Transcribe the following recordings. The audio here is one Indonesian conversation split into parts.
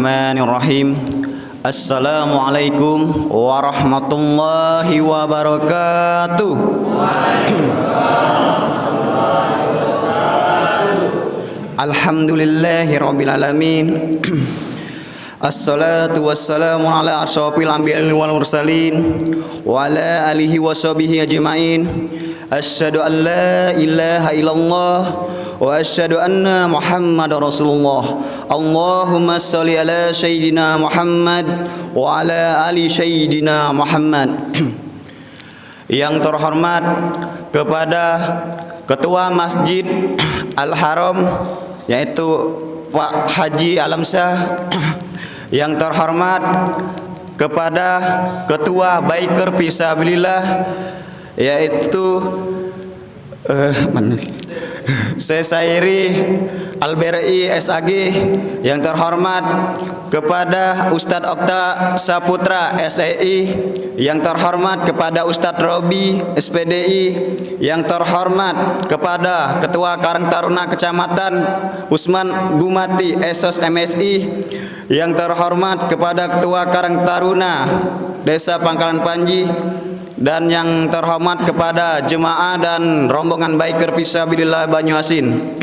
Bismillahirrahmanirrahim. Assalamualaikum warahmatullahi wabarakatuh. Alhamdulillahi rabbil alamin. Assalatu wassalamu ala asyrafil anbiya'i wal mursalin wa ala alihi wa sahbihi ajma'in. Asyhadu an la ilaha illallah wa asyhadu anna Muhammadar Rasulullah. Allahumma shalli ala sayyidina Muhammad wa ala ali sayyidina Muhammad. Yang terhormat kepada Ketua Masjid Al-Haram yaitu Pak Haji Alamsyah. Yang terhormat kepada Ketua Biker Fisabilillah yaitu Sairi Alberi SAG. Yang terhormat kepada Ustadz Okta Saputra SEI. Yang terhormat kepada Ustadz Robi SPDI. Yang terhormat kepada Ketua Karang Taruna Kecamatan Usman Gumati Esos MSI. Yang terhormat kepada Ketua Karang Taruna Desa Pangkalan Panji. Dan yang terhormat kepada jemaah dan rombongan Biker Fisabilillah Banyuasin.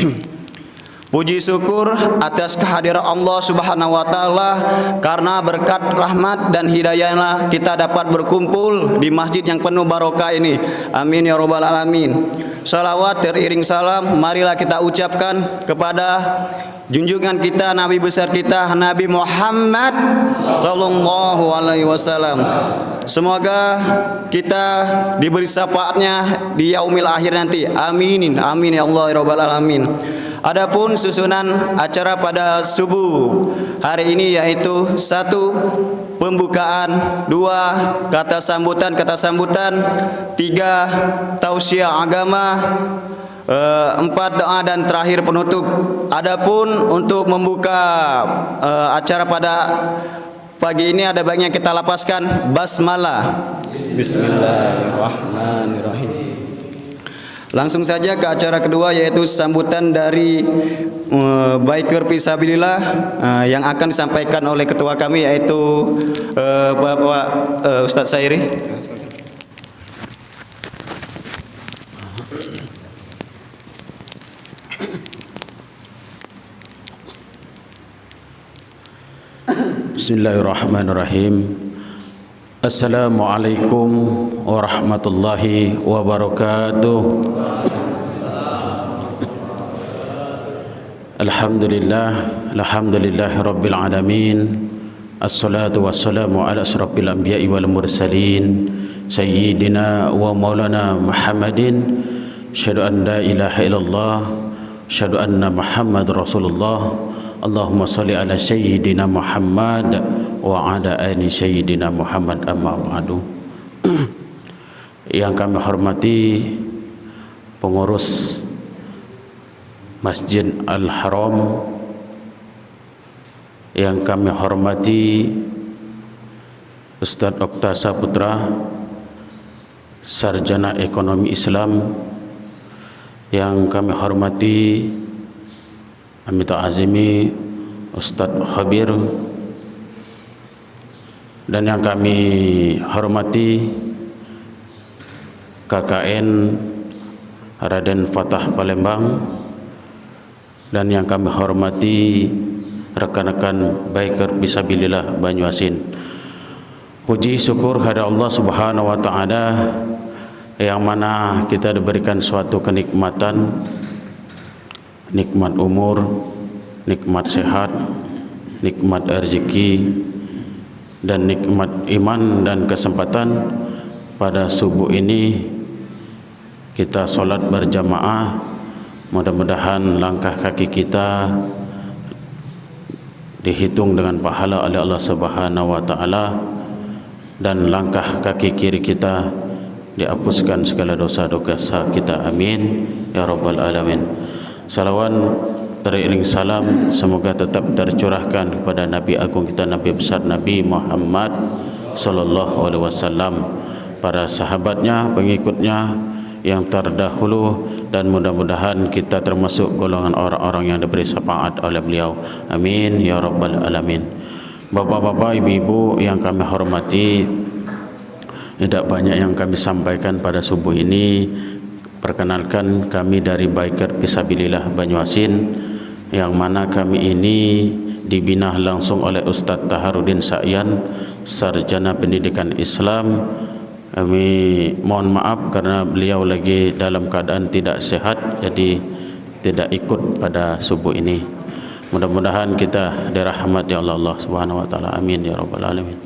Puji syukur atas kehadiran Allah Subhanahu wa taala, karena berkat rahmat dan hidayahnya kita dapat berkumpul di masjid yang penuh barokah ini. Amin ya rabbal alamin. Salawat teriring salam marilah kita ucapkan kepada junjungan kita, Nabi besar kita, Nabi Muhammad sallallahu alaihi wasallam. Semoga kita diberi syafaatnya di yaumil akhir nanti. Amin. Amin ya Allah ya rabbal alamin. Adapun susunan acara pada subuh hari ini yaitu 1. Pembukaan, 2. Kata sambutan, 3. Tausiah agama, 4. Doa dan terakhir penutup. Adapun untuk membuka acara pada pagi ini ada baiknya kita lapaskan basmalah. Bismillahirrahmanirrahim. Langsung saja ke acara kedua yaitu sambutan dari Biker Fisabilillah yang akan disampaikan oleh ketua kami yaitu Bapak Ustadz Sairi. Bismillahirrahmanirrahim. Assalamualaikum warahmatullahi wabarakatuh. Alhamdulillah rabbil alamin. Assalatu wassalamu ala asyrafil anbiya'i wal mursalin sayyidina wa maulana Muhammadin. Asyhadu an la ilaha illallah, asyhadu anna Muhammadar Rasulullah. Allahumma salli ala sayyidina Muhammad wa ala ali sayyidina Muhammad, amma ba'du. Yang kami hormati pengurus Masjid Al-Haram, yang kami hormati Ustadz Okta Saputra, Sarjana Ekonomi Islam, yang kami hormati Amita Azimi Ustadz Khabir, dan yang kami hormati KKN Raden Fatah Palembang, dan yang kami hormati rekan-rekan Biker Fisabilillah Banyuasin. Puji syukur kepada Allah Subhanahu wa taala yang mana kita diberikan suatu kenikmatan, nikmat umur, nikmat sehat, nikmat rezeki, dan nikmat iman dan kesempatan pada subuh ini kita sholat berjamaah. Mudah-mudahan langkah kaki kita dihitung dengan pahala oleh Allah Subhanahu wa taala, dan langkah kaki kiri kita dihapuskan segala dosa-dosa kita. Amin ya rabbal alamin. Salawat teriring salam semoga tetap tercurahkan kepada Nabi agung kita, Nabi besar Nabi Muhammad sallallahu alaihi wasallam, para sahabatnya, pengikutnya yang terdahulu, dan mudah-mudahan kita termasuk golongan orang-orang yang diberi syafaat oleh beliau. Amin ya rabbal alamin. Bapak-bapak, ibu-ibu yang kami hormati, tidak banyak yang kami sampaikan pada subuh ini. Perkenalkan, kami dari Biker Fisabilillah Banyuasin, yang mana kami ini dibina langsung oleh Ustadz Taharudin Sa'yan, sarjana pendidikan Islam. Kami mohon maaf karena beliau lagi dalam keadaan tidak sehat, jadi tidak ikut pada subuh ini. Mudah-mudahan kita dirahmati oleh Allah Subhanahu wa taala. Amin ya rabbal alamin.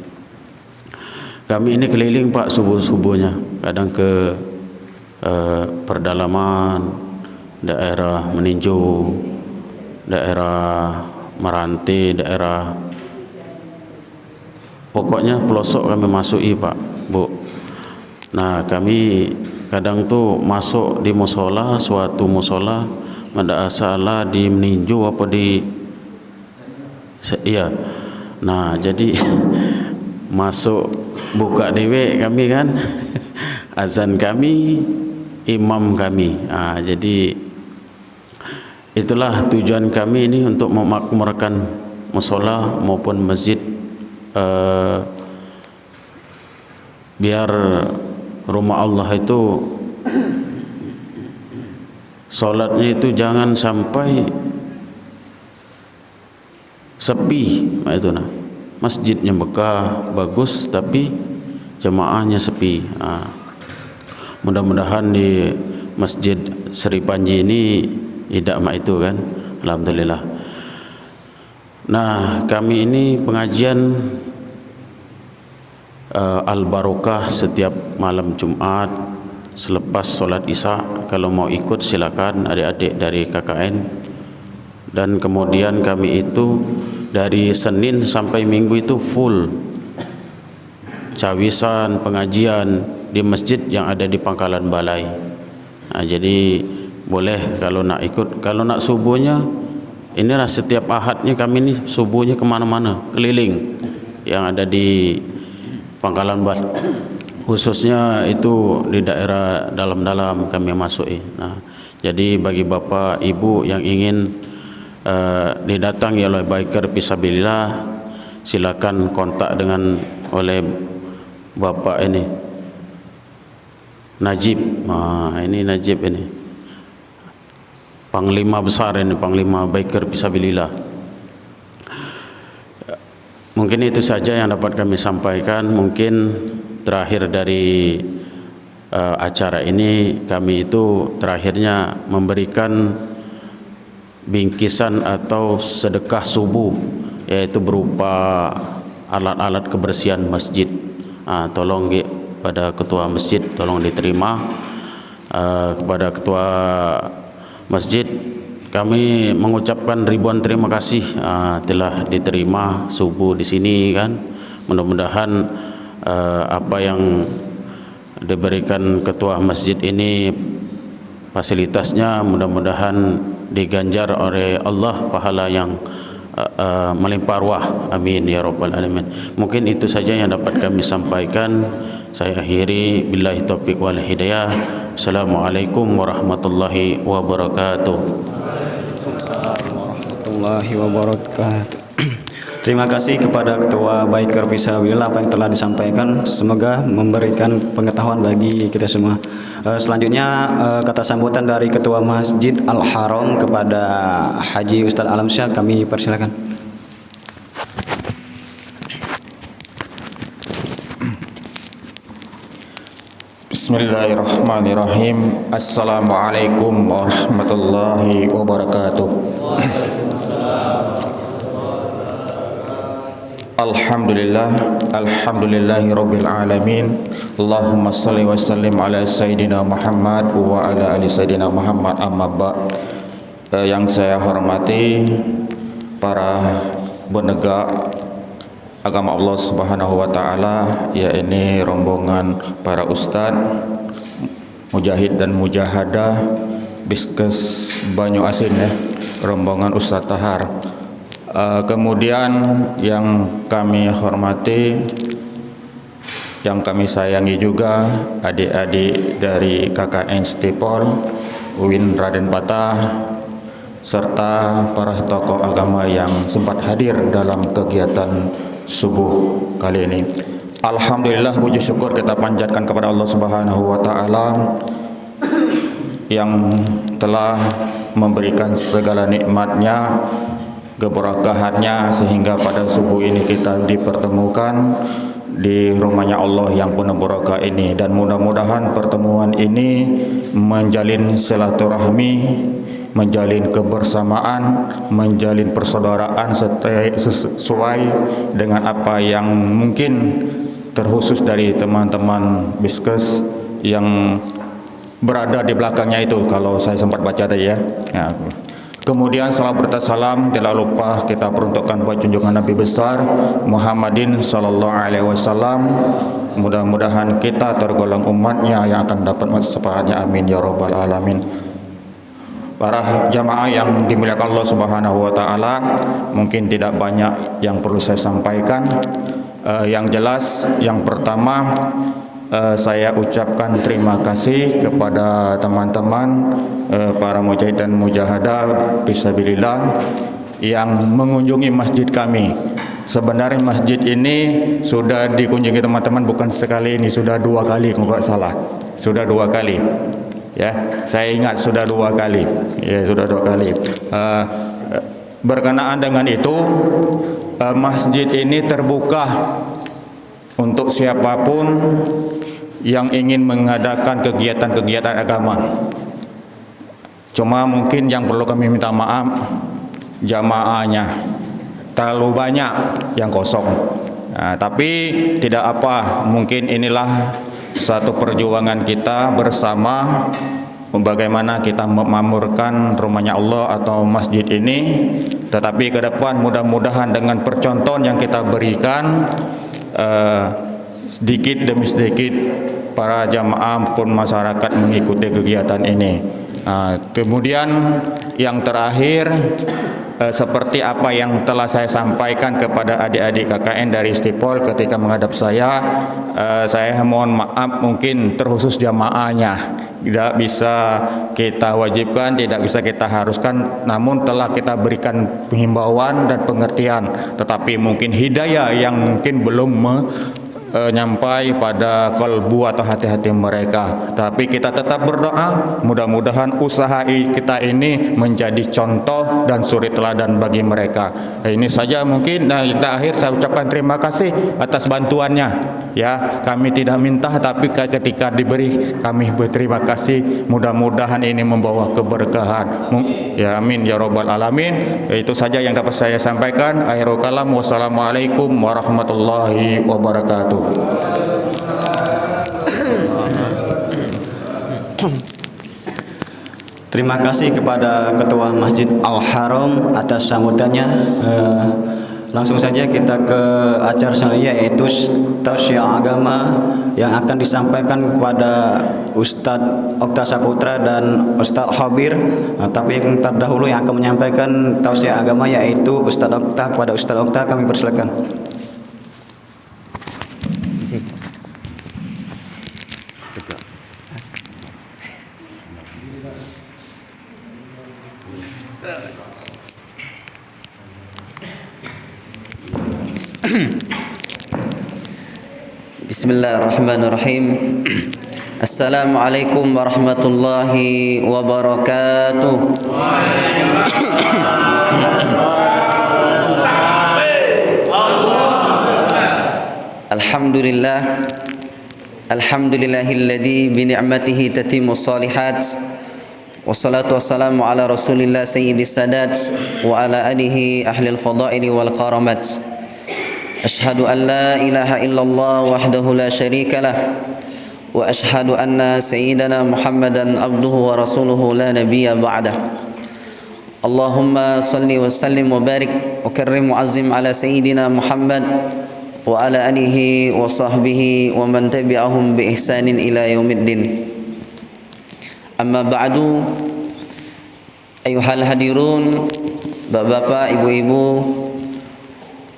Kami ini keliling Pak subuh-subuhnya, kadang ke perdalaman, daerah Meninju, daerah Meranti, daerah pokoknya pelosok kami masuki Pak, Bu. Nah, kami kadang tuh masuk di musola, suatu musola, ada salah di Meninju apa di, iya. Nah, jadi masuk buka dewe kami kan, azan kami, imam kami. Nah, jadi itulah tujuan kami ini untuk memakmurkan musola maupun masjid, biar rumah Allah itu solatnya itu jangan sampai sepi. Nah, itu nah, masjidnya megah bagus tapi jemaahnya sepi. Nah, mudah-mudahan di Masjid Sri Panji ini tidak mak itu kan, alhamdulillah. Nah, kami ini pengajian Al-Barokah setiap malam Jumat selepas sholat Isya. Kalau mau ikut silakan adik-adik dari KKN. Dan kemudian kami itu dari Senin sampai Minggu itu full cawisan pengajian di masjid yang ada di Pangkalan Balai. Nah, jadi boleh kalau nak ikut. Kalau nak subuhnya, inilah setiap ahadnya kami ini subuhnya kemana-mana, keliling yang ada di Pangkalan Balai, khususnya itu di daerah dalam-dalam kami masuki. Nah, jadi bagi bapak ibu yang ingin didatangi oleh Biker Fisabilillah, silakan kontak dengan oleh bapak ini Najib. Nah, ini Najib ini Panglima besar ini, Panglima Biker Fisabilillah. Mungkin itu saja yang dapat kami sampaikan. Mungkin terakhir dari acara ini, kami itu terakhirnya memberikan bingkisan atau sedekah subuh, yaitu berupa alat-alat kebersihan masjid. Tolong pada ketua masjid, tolong diterima. Kepada ketua masjid, kami mengucapkan ribuan terima kasih telah diterima subuh di sini kan. Mudah-mudahan apa yang diberikan ketua masjid ini, fasilitasnya mudah-mudahan diganjar oleh Allah pahala yang melimpah ruah. Amin ya rabbal alamin. Mungkin itu saja yang dapat kami sampaikan. Saya akhiri, billahi taufiq wal hidayah. Assalamualaikum warahmatullahi wabarakatuh. Warahmatullahi wabarakatuh. Terima kasih kepada Ketua Biker Fisabilillah apa yang telah disampaikan. Semoga memberikan pengetahuan bagi kita semua. Selanjutnya kata sambutan dari Ketua Masjid Al-Haram kepada Haji Ustadz Alamsyah kami persilakan. Bismillahirrahmanirrahim. Assalamualaikum warahmatullahi wabarakatuh. Alhamdulillah, alhamdulillahi rabbil alamin. Allahumma salli wa sallim ala sayyidina Muhammad wa ala ali sayyidina Muhammad, amma ba'd. Yang saya hormati para penegak agama Allah Subhanahu wa taala, yaitu rombongan para ustadz, mujahid dan mujahadah Biskes Banyuasin ya, rombongan Ustadz Tahar. Kemudian yang kami hormati, yang kami sayangi juga adik-adik dari KKN Stipol Uin Raden Patah, serta para tokoh agama yang sempat hadir dalam kegiatan subuh kali ini. Alhamdulillah, puji syukur kita panjatkan kepada Allah Subhanahu wa taala yang telah memberikan segala nikmatnya, keberkahannya, sehingga pada subuh ini kita dipertemukan di rumahnya Allah yang penuh berkah ini. Dan mudah-mudahan pertemuan ini menjalin silaturahmi, menjalin kebersamaan, menjalin persaudaraan sesuai dengan apa yang mungkin terkhusus dari teman-teman Biskes yang berada di belakangnya itu, kalau saya sempat baca tadi ya. Kemudian salam bertasalam tidak lupa kita peruntukkan buat junjungan Nabi besar Muhammadin sallallahu alaihi wasallam. Mudah-mudahan kita tergolong umatnya yang akan dapat manfaatnya, amin ya rabbal alamin. Para jamaah yang dimuliakan Allah Subhanahu wa taala, mungkin tidak banyak yang perlu saya sampaikan. Yang jelas, yang pertama, saya ucapkan terima kasih kepada teman-teman para mujahid dan mujahadah fisabilillah yang mengunjungi masjid kami. Sebenarnya masjid ini sudah dikunjungi teman-teman bukan sekali ini, sudah 2 kali kalau tidak salah. Sudah 2 kali. Ya, saya ingat sudah 2 kali. Ya, sudah 2 kali. Berkenaan dengan itu, masjid ini terbuka untuk siapapun yang ingin mengadakan kegiatan-kegiatan agama. Cuma mungkin yang perlu kami minta maaf, jamaahnya terlalu banyak yang kosong. Tapi tidak apa, mungkin inilah satu perjuangan kita bersama bagaimana kita memakmurkan rumahnya Allah atau masjid ini. Tetapi ke depan mudah-mudahan dengan percontohan yang kita berikan, sedikit demi sedikit para jamaah pun masyarakat mengikuti kegiatan ini. Kemudian yang terakhir, seperti apa yang telah saya sampaikan kepada adik-adik KKN dari Stipol ketika menghadap saya mohon maaf mungkin terkhusus jamaahnya tidak bisa kita wajibkan, tidak bisa kita haruskan, namun telah kita berikan penghimbauan dan pengertian, tetapi mungkin hidayah yang mungkin belum nyampai pada kalbu atau hati-hati mereka. Tapi kita tetap berdoa, mudah-mudahan usaha kita ini menjadi contoh dan suri teladan bagi mereka. Ini saja mungkin. Yang terakhir saya ucapkan terima kasih atas bantuannya. Ya, kami tidak minta, tapi ketika diberi kami berterima kasih. Mudah-mudahan ini membawa keberkahan. Ya, amin ya rabbal alamin. Itu saja yang dapat saya sampaikan. Akhirul kalam, wassalamualaikum warahmatullahi wabarakatuh. Terima kasih kepada Ketua Masjid Al-Haram atas sambutannya. Langsung saja kita ke acara selanjutnya, yaitu tausiah agama yang akan disampaikan kepada Ustadz Okta Saputra dan Ustadz Khabir. Tapi yang terdahulu yang akan menyampaikan tausiah agama yaitu Ustadz Okta. Kepada Ustadz Okta kami persilakan. Bismillahirrahmanirrahim. Assalamualaikum warahmatullahi wabarakatuh. Alhamdulillah. Alhamdulillahilladzi bi ni'matihi tatimmus shalihat. Wassalatu wassalamu ala Rasulillah sayyidis sadat wa ala alihi ahlil fadaili wal karamat. Ashhadu an la ilaha illallah wahdahu la syarika lah wa ashhadu anna sayyidana Muhammadan abduhu wa rasuluhu la nabiyya ba'dah. Allahumma salli wa sallim wa barik wa karrim wa azim ala sayyidina Muhammad wa ala alihi wa sahbihi wa man tabi'ahum bi ihsanin ila yaumiddin. Amma ba'du, ayuhal hadirun, bapak-bapak, ibu-ibu,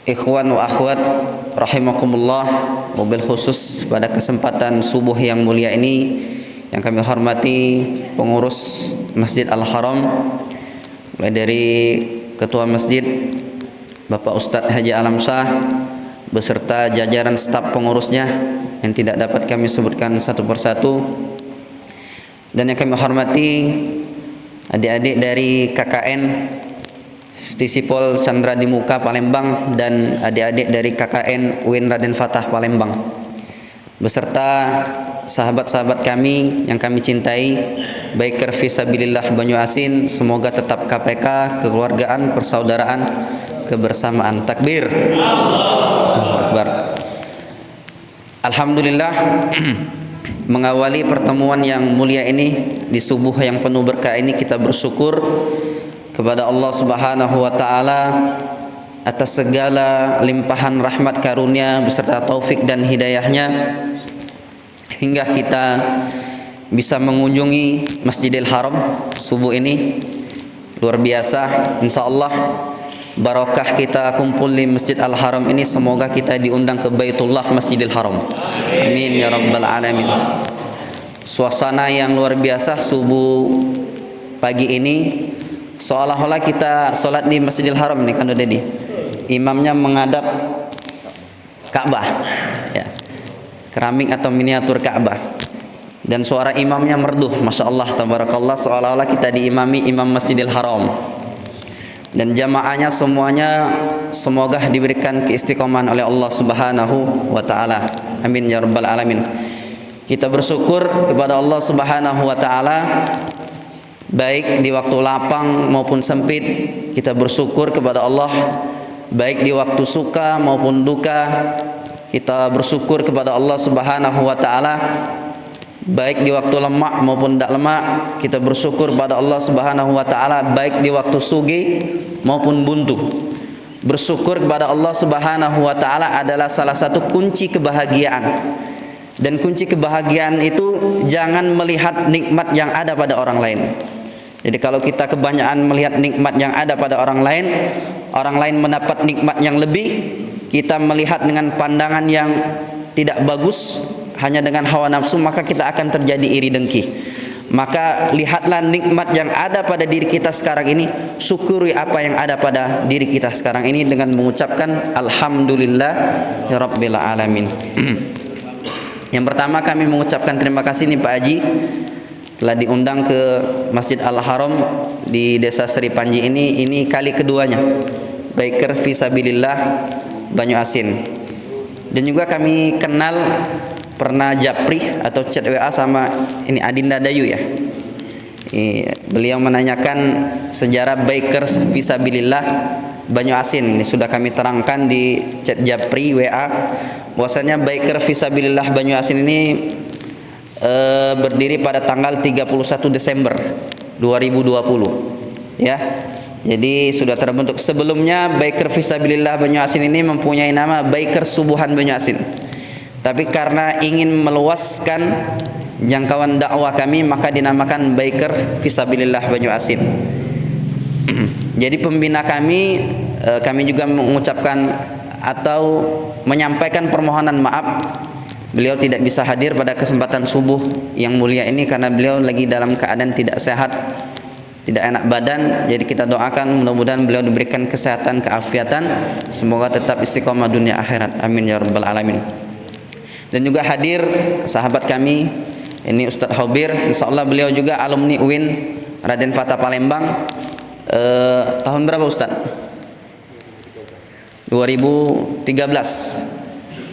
ikhwan wa akhwat rahimakumullah, mobil khusus pada kesempatan subuh yang mulia ini yang kami hormati pengurus Masjid Al-Haram, mulai dari Ketua Masjid Bapak Ustadz Haji Alam Shah beserta jajaran staf pengurusnya yang tidak dapat kami sebutkan satu persatu, dan yang kami hormati adik-adik dari KKN Stisipol Chandra di Muka Palembang dan adik-adik dari KKN UIN Raden Fatah Palembang, beserta sahabat-sahabat kami yang kami cintai, Biker Fisabilillah Banyu Asin, semoga tetap KPK, kekeluargaan, persaudaraan, kebersamaan. Takbir. Allahu Akbar. Alhamdulillah, mengawali pertemuan yang mulia ini di subuh yang penuh berkah ini, kita bersyukur kepada Allah Subhanahu wa taala atas segala limpahan rahmat karunia beserta taufik dan hidayahnya hingga kita bisa mengunjungi Masjidil Haram subuh ini. Luar biasa, insyaallah barokah kita kumpul di Masjid Al-Haram ini, semoga kita diundang ke Baitullah Masjidil Haram. Amin ya rabbal alamin. Suasana yang luar biasa subuh pagi ini, seolah-olah kita sholat di Masjidil Haram ini kan Dedi. Imamnya menghadap Ka'bah ya. Keramik atau miniatur Ka'bah, dan suara imamnya merdu, masya Allah tabarakallah, seolah-olah kita diimami Imam Masjidil Haram. Dan jamaahnya semuanya semoga diberikan keistiqomahan oleh Allah Subhanahu wa taala. Amin ya rabbal alamin. Kita bersyukur kepada Allah Subhanahu wa taala baik di waktu lapang maupun sempit. Kita bersyukur kepada Allah baik di waktu suka maupun duka. Kita bersyukur kepada Allah Subhanahu wa taala baik di waktu lemak maupun tidak lemak. Kita bersyukur kepada Allah Subhanahu wa taala baik di waktu sugih maupun buntu. Bersyukur kepada Allah Subhanahu wa taala adalah salah satu kunci kebahagiaan. Dan kunci kebahagiaan itu jangan melihat nikmat yang ada pada orang lain. Jadi kalau kita kebanyakan melihat nikmat yang ada pada orang lain mendapat nikmat yang lebih, kita melihat dengan pandangan yang tidak bagus, hanya dengan hawa nafsu, maka kita akan terjadi iri dengki. Maka lihatlah nikmat yang ada pada diri kita sekarang ini, syukuri apa yang ada pada diri kita sekarang ini dengan mengucapkan alhamdulillah ya rabbil alamin. Yang pertama kami mengucapkan terima kasih nih Pak Haji telah diundang ke Masjid Al-Haram di Desa Sri Panji ini kali keduanya. Biker Fisabilillah Banyu Asin. Dan juga kami kenal pernah japri atau chat WA sama ini Adinda Dayu ya. Beliau menanyakan sejarah Biker Fisabilillah Banyu Asin. Ini sudah kami terangkan di chat japri WA bahwasanya Biker Fisabilillah Banyu Asin ini berdiri pada tanggal 31 Desember 2020 ya. Jadi sudah terbentuk. Sebelumnya Biker Fisabilillah Banyu Asin ini mempunyai nama Biker Subuhan Banyu Asin. Tapi karena ingin meluaskan jangkauan dakwah kami, maka dinamakan Biker Fisabilillah Banyu Asin. Jadi pembina kami juga mengucapkan atau menyampaikan permohonan maaf. Beliau tidak bisa hadir pada kesempatan subuh yang mulia ini karena beliau lagi dalam keadaan tidak sehat, tidak enak badan. Jadi kita doakan mudah-mudahan beliau diberikan kesehatan, keafiatan, semoga tetap istiqomah dunia akhirat. Amin ya rabbal alamin. Dan juga hadir sahabat kami ini Ustadz Hobir, insyaallah beliau juga alumni UIN Raden Fatah Palembang. Tahun berapa Ustadz? 2013.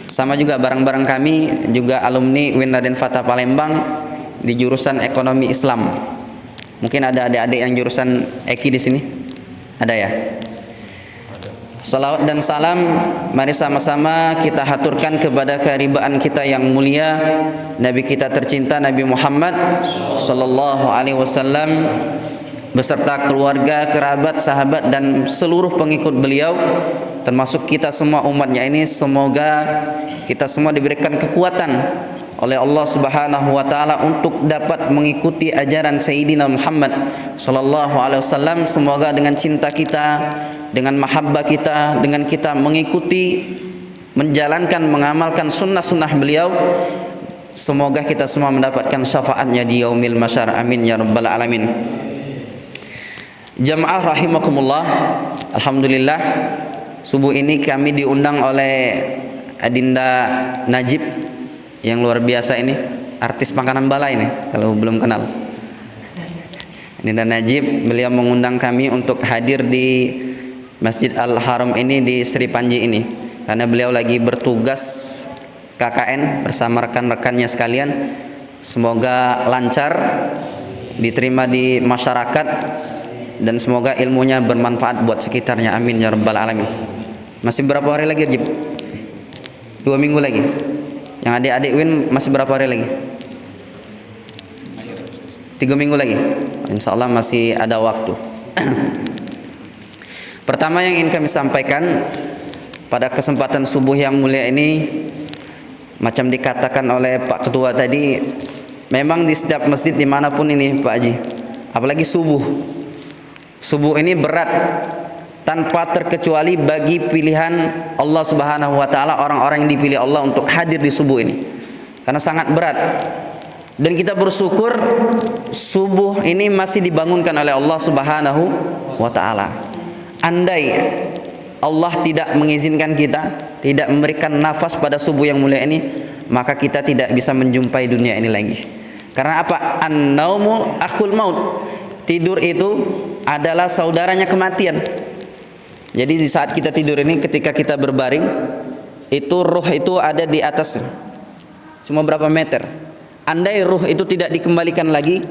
Sama juga bareng-bareng kami juga alumni UIN Raden Fatah Palembang di jurusan Ekonomi Islam. Mungkin ada adik-adik yang jurusan Eki di sini? Ada ya? Salawat dan salam mari sama-sama kita haturkan kepada keharibaan kita yang mulia, Nabi kita tercinta Nabi Muhammad sallallahu alaihi wasallam beserta keluarga, kerabat, sahabat dan seluruh pengikut beliau, termasuk kita semua umatnya ini. Semoga kita semua diberikan kekuatan oleh Allah Subhanahu wa taala untuk dapat mengikuti ajaran Sayyidina Muhammad sallallahu alaihi wasallam. Semoga dengan cinta kita, dengan mahabbah kita, dengan kita mengikuti, menjalankan, mengamalkan sunnah-sunnah beliau, Semoga kita semua mendapatkan syafaatnya di yaumil masyar. Amin ya rabbal alamin. Jamaah rahimakumullah, alhamdulillah subuh ini kami diundang oleh Adinda Najib yang luar biasa ini, artis Pangkalan Bala ini kalau belum kenal. Adinda Najib, beliau mengundang kami untuk hadir di Masjid Al-Haram ini di Sri Panji ini karena beliau lagi bertugas KKN bersama rekan-rekannya sekalian. Semoga lancar, diterima di masyarakat, dan semoga ilmunya bermanfaat buat sekitarnya. Amin ya rabbal alamin. Masih berapa hari lagi, Jib? 2 minggu lagi. Yang adik-adik Win masih berapa hari lagi? 3 minggu lagi. Insya Allah masih ada waktu. Pertama yang ingin kami sampaikan pada kesempatan subuh yang mulia ini, macam dikatakan oleh Pak Ketua tadi, memang di setiap masjid dimanapun ini Pak Haji, apalagi subuh ini berat tanpa terkecuali bagi pilihan Allah Subhanahu wa taala, orang-orang yang dipilih Allah untuk hadir di subuh ini. Karena sangat berat. Dan kita bersyukur subuh ini masih dibangunkan oleh Allah Subhanahu wa taala. Andai Allah tidak mengizinkan kita, tidak memberikan nafas pada subuh yang mulia ini, maka kita tidak bisa menjumpai dunia ini lagi. Karena apa? An-naumu akhul maut. Tidur itu adalah saudaranya kematian. Jadi di saat kita tidur ini, ketika kita berbaring, itu ruh itu ada di atas. Cuma berapa meter. Andai ruh itu tidak dikembalikan lagi,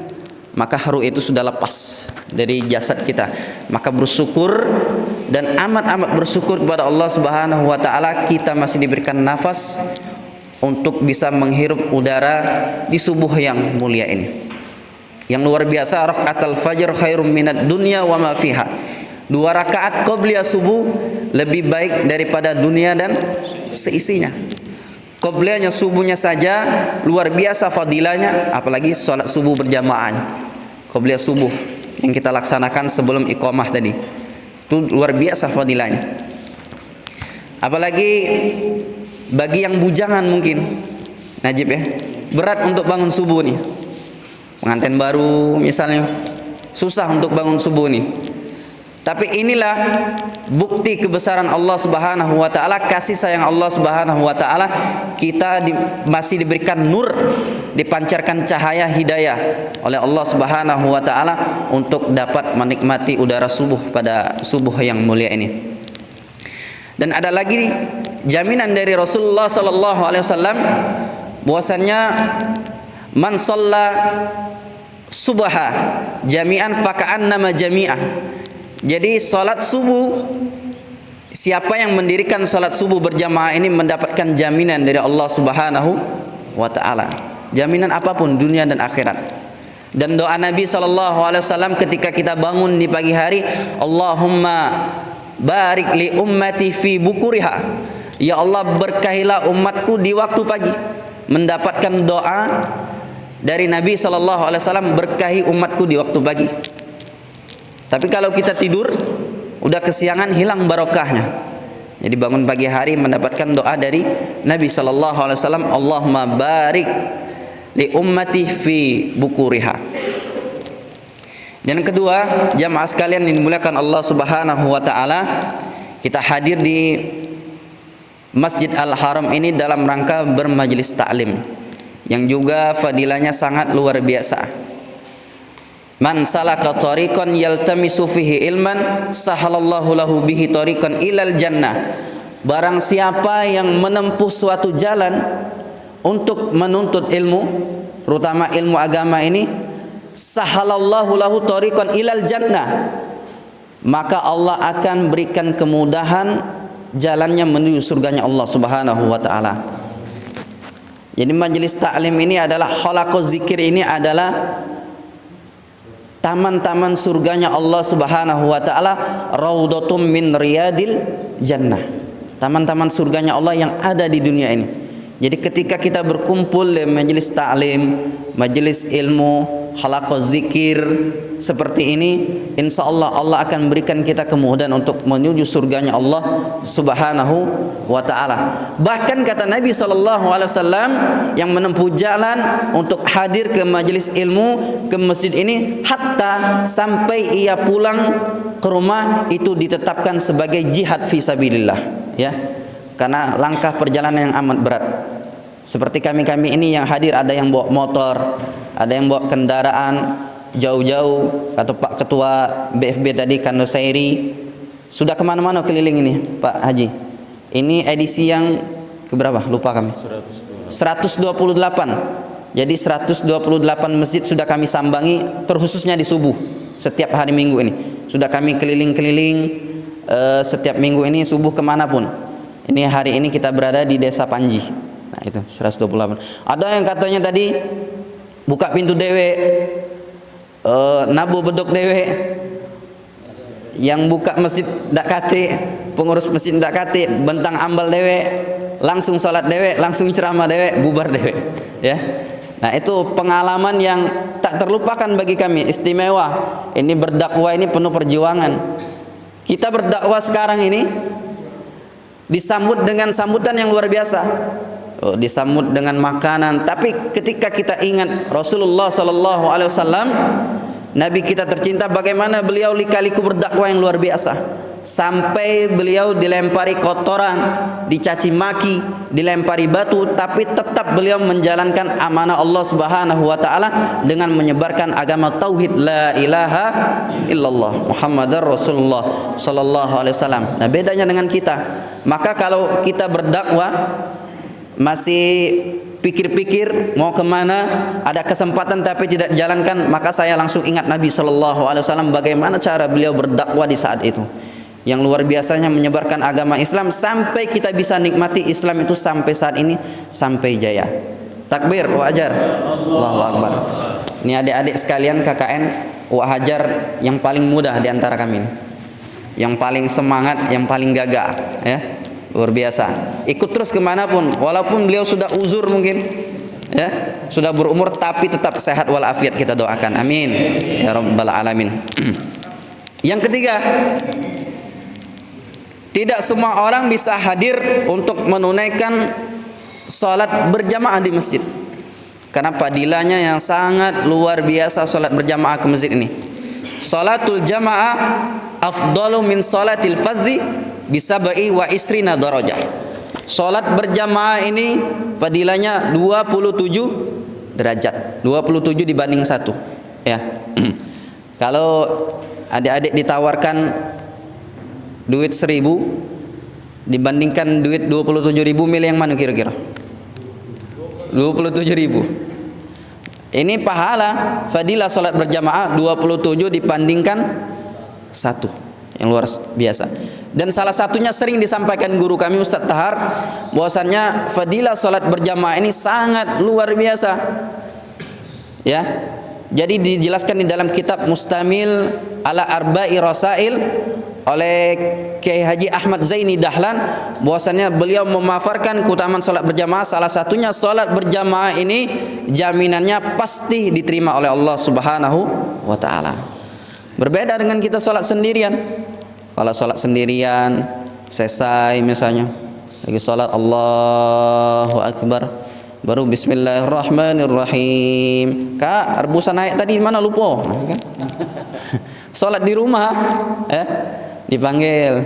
maka ruh itu sudah lepas dari jasad kita. Maka bersyukur dan amat-amat bersyukur kepada Allah Subhanahu wa taala, kita masih diberikan nafas untuk bisa menghirup udara di subuh yang mulia ini. Yang luar biasa, rakaatul fajr khairum minad dunya wa ma fiha. 2 rakaat qobliyah subuh lebih baik daripada dunia dan seisinya. Qobliyahnya subuhnya saja luar biasa fadilahnya, apalagi salat subuh berjamaah. Qobliyah subuh yang kita laksanakan sebelum iqamah tadi, itu luar biasa fadilahnya. Apalagi bagi yang bujangan mungkin, Najib ya, berat untuk bangun subuh nih. Pengantin baru misalnya susah untuk bangun subuh nih. Tapi inilah bukti kebesaran Allah Subhanahu wa taala, kasih sayang Allah Subhanahu wa taala. Kita masih diberikan nur, dipancarkan cahaya hidayah oleh Allah Subhanahu wa taala untuk dapat menikmati udara subuh pada subuh yang mulia ini. Dan ada lagi jaminan dari Rasulullah sallallahu alaihi wasallam bahwasannya man shalla subha jami'an faka'annama jami'ah. Jadi salat subuh, siapa yang mendirikan salat subuh berjamaah ini mendapatkan jaminan dari Allah Subhanahu wa taala. Jaminan apapun dunia dan akhirat. Dan doa Nabi sallallahu alaihi wasallam ketika kita bangun di pagi hari, Allahumma barik li ummati fi bukuriha. Ya Allah, berkahilah umatku di waktu pagi. Mendapatkan doa dari Nabi sallallahu alaihi wasallam, berkahi umatku di waktu pagi. Tapi kalau kita tidur, udah kesiangan, hilang barokahnya. Jadi bangun pagi hari mendapatkan doa dari Nabi sallallahu alaihi wasallam, Allahumma barik li ummati fi bukuriha. Dan kedua, jamaah sekalian yang dimuliakan Allah Subhanahu wa taala, kita hadir di Masjid Al-Haram ini dalam rangka bermajelis ta'lim yang juga fadilahnya sangat luar biasa. Man salaka tariqan yaltamisu fihi ilman sahalallahu lahu bihi tariqan ilal jannah. Barang siapa yang menempuh suatu jalan untuk menuntut ilmu, terutama ilmu agama ini, sahalallahu lahu tariqan ilal jannah, maka Allah akan berikan kemudahan jalannya menuju surganya Allah Subhanahu wa taala. Jadi majelis taklim ini adalah halaqah zikir, ini adalah taman-taman surganya Allah Subhanahu wa taala, raudhatum min riyadil jannah. Taman-taman surganya Allah yang ada di dunia ini. Jadi ketika kita berkumpul di majelis taklim, majelis ilmu, halaqah zikir seperti ini, insya Allah Allah akan berikan kita kemudahan untuk menuju surganya Allah Subhanahu wa ta'ala. Bahkan kata Nabi SAW yang menempuh jalan untuk hadir ke majelis ilmu, ke masjid ini, hatta sampai ia pulang ke rumah itu ditetapkan sebagai jihad fi sabilillah, ya, karena langkah perjalanan yang amat berat. Seperti kami ini yang hadir, ada yang bawa motor, ada yang bawa kendaraan jauh-jauh, atau Pak Ketua BFB tadi Kandosairi sudah kemana-mana keliling ini Pak Haji. Ini edisi yang keberapa? Lupa kami. 128. Jadi 128 masjid sudah kami sambangi, terkhususnya di subuh setiap hari Minggu ini. Sudah kami keliling-keliling setiap minggu ini subuh kemanapun. Ini hari ini kita berada di Desa Panji. Nah itu 128. Ada yang katanya tadi buka pintu dewe, nabu bedok dewe, yang buka masjid dak kate, pengurus masjid dak kate, bentang ambal dewe, langsung salat dewe, langsung ceramah dewe, bubar dewe, ya. Nah itu pengalaman yang tak terlupakan bagi kami, istimewa. Ini berdakwah ini penuh perjuangan. Kita berdakwah sekarang ini disambut dengan sambutan yang luar biasa. Disambut dengan makanan, tapi ketika kita ingat Rasulullah sallallahu alaihi wasallam, Nabi kita tercinta, bagaimana beliau lika-liku berdakwah yang luar biasa, sampai beliau dilempari kotoran, dicaci maki, dilempari batu, tapi tetap beliau menjalankan amanah Allah Subhanahu wa taala dengan menyebarkan agama tauhid, la ilaha illallah Muhammadar Rasulullah sallallahu alaihi wasallam. Nah, bedanya dengan kita. Maka kalau kita berdakwah masih pikir-pikir mau kemana, ada kesempatan tapi tidak dijalankan, maka saya langsung ingat Nabi SAW, bagaimana cara beliau berdakwah di saat itu, yang luar biasanya menyebarkan agama Islam sampai kita bisa nikmati Islam itu sampai saat ini, sampai jaya. Takbir wa ajar, Allahu Akbar. Ini adik-adik sekalian KKN wa hajar yang paling mudah di antara kami ini, yang paling semangat, yang paling gagah, ya. Luar biasa, ikut terus kemanapun, walaupun beliau sudah uzur mungkin, ya, sudah berumur, tapi tetap sehat walafiat, kita doakan, amin ya rabbal alamin. Yang ketiga, tidak semua orang bisa hadir untuk menunaikan sholat berjamaah di masjid, karena padilanya yang sangat luar biasa sholat berjamaah ke masjid ini. Sholatul jamaah afdalu min sholatil fardhi bisabai wa isrina darajah. Salat berjamaah ini fadilahnya 27 derajat, 27 dibanding 1, ya. Kalau adik-adik ditawarkan duit 1000 dibandingkan duit 27.000, milih yang mana kira-kira? 27.000. Ini pahala fadilah salat berjamaah 27 dibandingkan 1, yang luar biasa. Dan salah satunya sering disampaikan guru kami Ustadz Tahar, bahwasannya fadilah salat berjamaah ini sangat luar biasa, ya. Jadi dijelaskan di dalam kitab Mustamil ala Arba'i Rasail oleh Kiai Haji Ahmad Zaini Dahlan, bahwasannya beliau memaparkan keutamaan salat berjamaah, salah satunya salat berjamaah ini jaminannya pasti diterima oleh Allah Subhanahu wa taala. Berbeda dengan kita salat sendirian. Kalau sholat sendirian, selesai misalnya, lagi sholat Allahu Akbar, baru Bismillahirrahmanirrahim. Kak, rebusan naik tadi mana lupa? Kan? Sholat di rumah, ya, dipanggil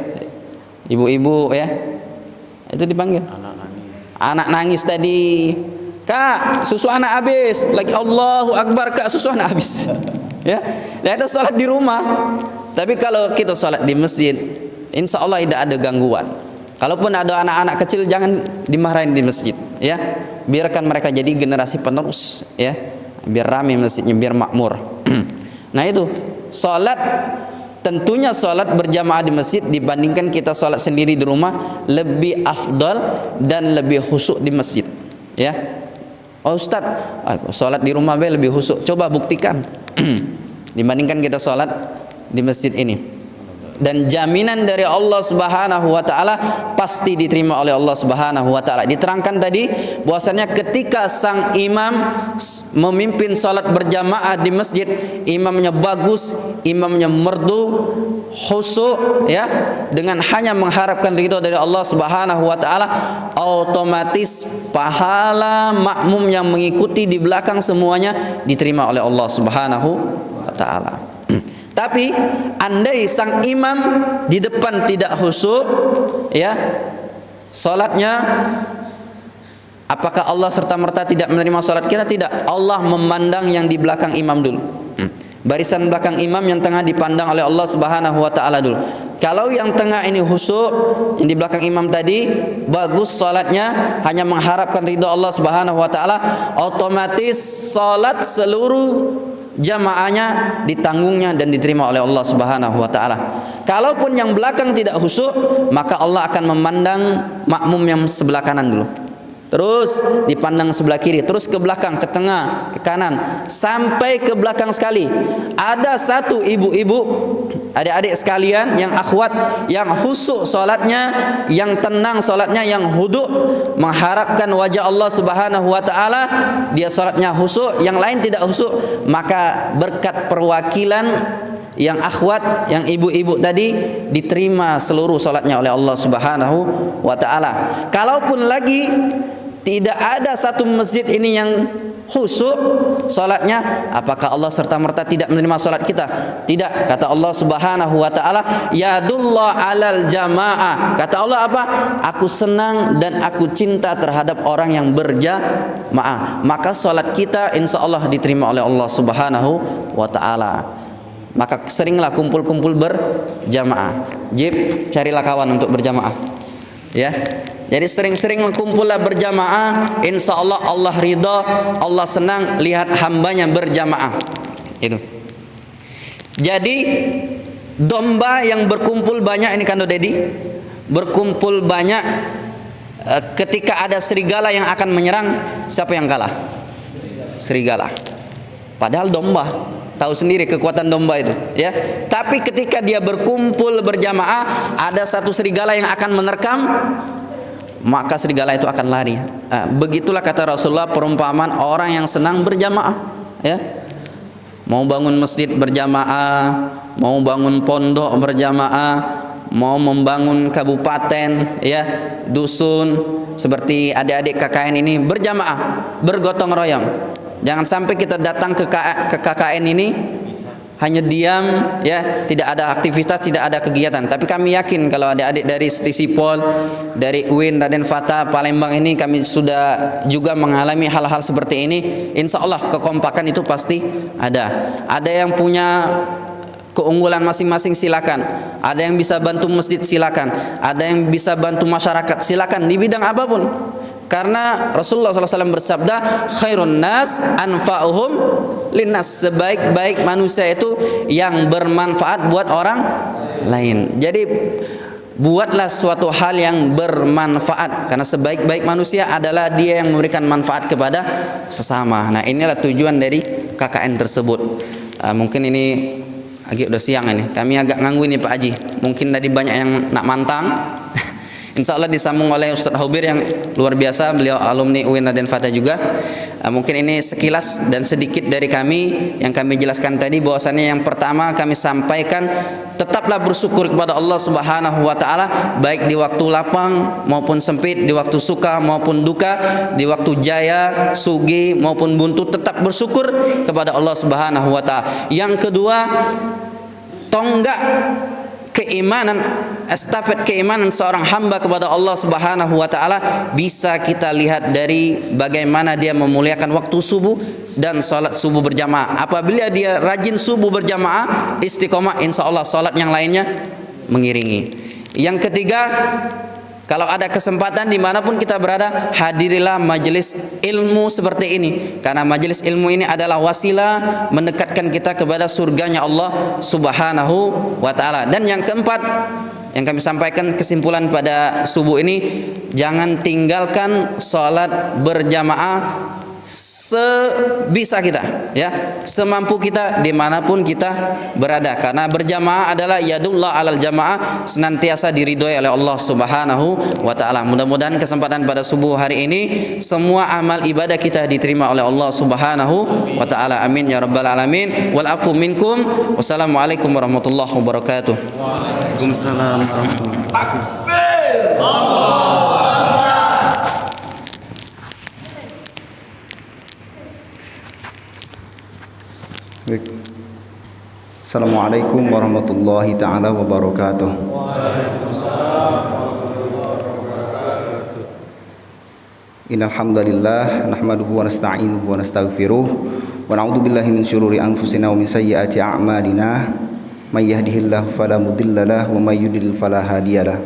ibu-ibu, ya, itu dipanggil. Anak nangis tadi, Kak, susu anak habis. Lagi Allahu Akbar, Kak, susu anak habis. Ya, dan itu sholat di rumah. Tapi kalau kita sholat di masjid, insya Allah tidak ada gangguan. Kalaupun ada anak-anak kecil, jangan dimarahin di masjid, ya. Biarkan mereka jadi generasi penerus, ya. Biar ramai masjidnya, biar makmur. Nah itu, sholat, tentunya sholat berjamaah di masjid dibandingkan kita sholat sendiri di rumah lebih afdal dan lebih khusyuk di masjid, ya. Oh Ustaz, sholat di rumah lebih khusyuk. Coba buktikan dibandingkan kita sholat di masjid ini. dan jaminan dari Allah Subhanahu wa taala pasti diterima oleh Allah Subhanahu wa taala. Diterangkan tadi bahwasanya ketika sang imam memimpin salat berjamaah di masjid, imamnya bagus, imamnya merdu, khusyuk ya, dengan hanya mengharapkan ridho dari Allah Subhanahu wa taala, otomatis pahala makmum yang mengikuti di belakang semuanya diterima oleh Allah Subhanahu wa taala. Tapi andai sang imam di depan tidak khusyuk ya, salatnya, apakah Allah serta-merta tidak menerima salat kita? Tidak. Allah memandang yang di belakang imam dulu. Barisan belakang imam yang tengah dipandang oleh Allah Subhanahu wa taala dulu. Kalau yang tengah ini khusyuk, yang di belakang imam tadi bagus salatnya, hanya mengharapkan ridha Allah Subhanahu wa taala, otomatis salat seluruh jamaahnya ditanggungnya dan diterima oleh Allah Subhanahu wa taala. Kalaupun yang belakang tidak khusyuk, maka Allah akan memandang makmum yang sebelah kanan dulu. Terus dipandang sebelah kiri, terus ke belakang, ke tengah, ke kanan, sampai ke belakang sekali. Ada satu ibu-ibu, adik-adik sekalian yang akhwat, yang khusyuk salatnya, yang tenang salatnya, yang huduk, mengharapkan wajah Allah Subhanahu wa taala, dia salatnya khusyuk, yang lain tidak khusyuk, maka berkat perwakilan yang akhwat, yang ibu-ibu tadi, diterima seluruh salatnya oleh Allah Subhanahu wa taala. Kalaupun lagi tidak ada satu masjid ini yang khusyuk salatnya, apakah Allah serta-merta tidak menerima salat kita? Tidak. Kata Allah Subhanahu wa taala, yadullah alal jamaah. Kata Allah apa? Aku senang dan aku cinta terhadap orang yang berjamaah. Maka salat kita insyaallah diterima oleh Allah Subhanahu wa taala. Maka seringlah kumpul-kumpul berjamaah. Jib, carilah kawan untuk berjamaah. Ya. Jadi sering-sering kumpullah berjamaah, insyaallah Allah ridha, Allah senang lihat hambanya berjamaah. Itu. Jadi domba yang berkumpul banyak ini kan Dedi, berkumpul banyak, ketika ada serigala yang akan menyerang, siapa yang kalah? Serigala. Padahal domba tahu sendiri kekuatan domba itu, ya. Tapi ketika dia berkumpul berjamaah, ada satu serigala yang akan menerkam, maka serigala itu akan lari. Begitulah kata Rasulullah perumpamaan orang yang senang berjamaah, ya. Mau bangun masjid berjamaah, mau bangun pondok berjamaah, mau membangun kabupaten, ya, dusun, seperti adik-adik KKN ini berjamaah, bergotong royong. Jangan sampai kita datang ke KKN ini hanya diam, ya, tidak ada aktivitas, tidak ada kegiatan. Tapi kami yakin kalau adik-adik dari Stisipol, dari UIN Raden Fatah Palembang ini, kami sudah juga mengalami hal-hal seperti ini. Insya Allah kekompakan itu pasti ada. Ada yang punya keunggulan masing-masing silakan. Ada yang bisa bantu masjid silakan. Ada yang bisa bantu masyarakat silakan di bidang apapun. Karena Rasulullah SAW bersabda, khairun nas anfa'uhum linnas, sebaik-baik manusia itu yang bermanfaat buat orang lain. Jadi buatlah suatu hal yang bermanfaat, karena sebaik-baik manusia adalah dia yang memberikan manfaat kepada sesama. Nah, inilah tujuan dari KKN tersebut. Mungkin ini agak udah siang ini, kami agak nganggu ini Pak Haji. Mungkin tadi banyak yang nak mantang. Insya Allah disambung oleh Ustaz Hubir yang luar biasa, beliau alumni UIN Raden Fatah juga. Mungkin ini sekilas dan sedikit dari kami yang kami jelaskan tadi, bahwasannya yang pertama kami sampaikan, tetaplah bersyukur kepada Allah Subhanahu wa taala, baik di waktu lapang maupun sempit, di waktu suka maupun duka, di waktu jaya, sugi maupun buntu, tetap bersyukur kepada Allah Subhanahu wa taala. Yang kedua, tonggak keimanan, estafet keimanan seorang hamba kepada Allah Subhanahu wa taala bisa kita lihat dari bagaimana dia memuliakan waktu subuh dan salat subuh berjamaah. Apabila dia rajin subuh berjamaah, istiqomah, insyaallah salat yang lainnya mengiringi. Yang ketiga, kalau ada kesempatan dimanapun kita berada, hadirilah majelis ilmu seperti ini. Karena majelis ilmu ini adalah wasilah mendekatkan kita kepada surganya Allah Subhanahu wa ta'ala. Dan yang keempat, yang kami sampaikan kesimpulan pada subuh ini, jangan tinggalkan sholat berjamaah sebisa kita, ya, semampu kita dimanapun kita berada, karena berjamaah adalah yadullah alal jamaah, senantiasa diridhoi oleh Allah Subhanahu wa taala. Mudah-mudahan kesempatan pada subuh hari ini semua amal ibadah kita diterima oleh Allah Subhanahu wa taala. Amin ya rabbal alamin. Wal afu minkum. Wassalamualaikum warahmatullahi wabarakatuh. Waalaikumsalam warahmatullahi wabarakatuh. Assalamualaikum warahmatullahi taala wabarakatuh. Innal hamdalillah nahmaduhu wa nasta'inuhu wa nastaghfiruh wa na'udzu billahi min syururi anfusina wa min sayyiati a'malina may yahdihillahu fala mudilla lahu wa may yudlil fala hadiyalah.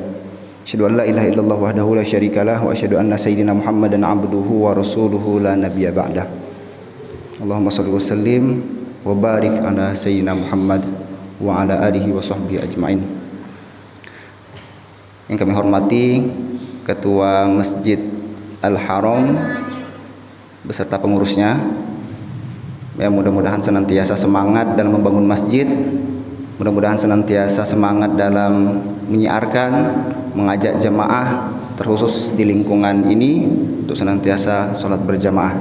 Asyhadu an la ilaha illallah wahdahu la syarikalah wa asyhadu anna sayyidina Muhammadan 'abduhu wa rasuluhu la nabiyya ba'dah. Allahumma shalli wa sallim wa barik ala sayyidina Muhammad wa ala alihi wa sahbihi ajmain. Yang kami hormati Ketua Masjid Al-Haram beserta pengurusnya, ya, mudah-mudahan senantiasa semangat dalam membangun masjid, mudah-mudahan senantiasa semangat dalam menyiarkan, mengajak jamaah terkhusus di lingkungan ini untuk senantiasa sholat berjamaah.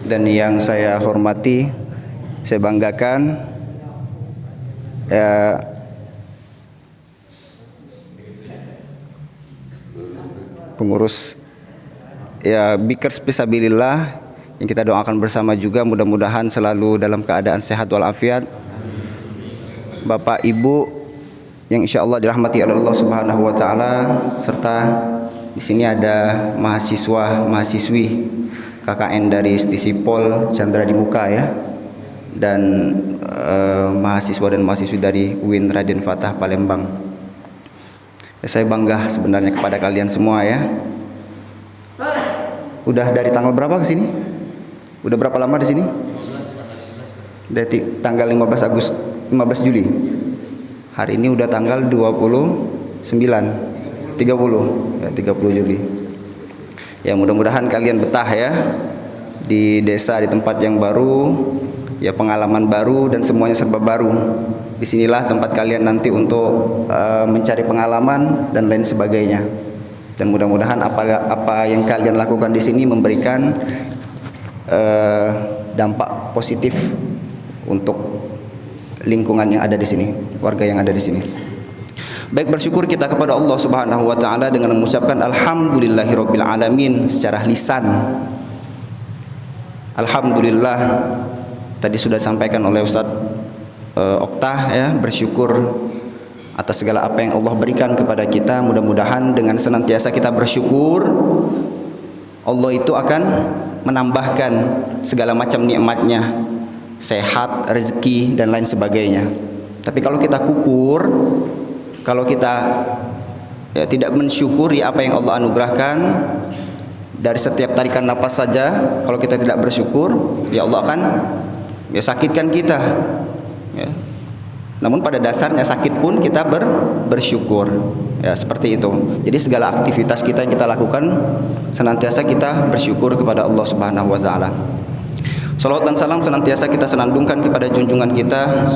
Dan yang saya hormati, saya banggakan, pengurus, ya, Bikers Fisabilillah yang kita doakan bersama juga, mudah-mudahan selalu dalam keadaan sehat walafiat. Bapak Ibu yang insya Allah dirahmati oleh Allah Subhanahu wa taala, serta di sini ada mahasiswa, mahasiswi KKN dari Stisipol Chandra di Muka, ya, dan mahasiswa dan mahasiswi dari UIN Raden Fatah Palembang. Ya, saya bangga sebenarnya kepada kalian semua, ya. Udah dari tanggal berapa ke sini? Udah berapa lama di sini? Dari tanggal 15 Juli. Hari ini udah tanggal 30 Juli. Ya, mudah-mudahan kalian betah, ya, di desa, di tempat yang baru, ya, pengalaman baru dan semuanya serba baru. Disinilah tempat kalian nanti untuk mencari pengalaman dan lain sebagainya. Dan mudah-mudahan apa yang kalian lakukan di sini memberikan dampak positif untuk lingkungan yang ada di sini, warga yang ada di sini. Baik, bersyukur kita kepada Allah Subhanahu wa taala dengan mengucapkan alhamdulillahirabbil alamin secara lisan. Alhamdulillah tadi sudah disampaikan oleh Ustaz Oktah, ya, bersyukur atas segala apa yang Allah berikan kepada kita. Mudah-mudahan dengan senantiasa kita bersyukur, Allah itu akan menambahkan segala macam nikmatnya, sehat, rezeki dan lain sebagainya. Tapi kalau kita kupur, kalau kita, ya, tidak mensyukuri apa yang Allah anugerahkan dari setiap tarikan napas saja, kalau kita tidak bersyukur, ya Allah akan, ya, sakitkan kita, ya. Namun pada dasarnya sakit pun kita bersyukur, ya, seperti itu. Jadi segala aktivitas kita yang kita lakukan senantiasa kita bersyukur kepada Allah Subhanahu wa taala. Salawat dan salam senantiasa kita senandungkan kepada junjungan kita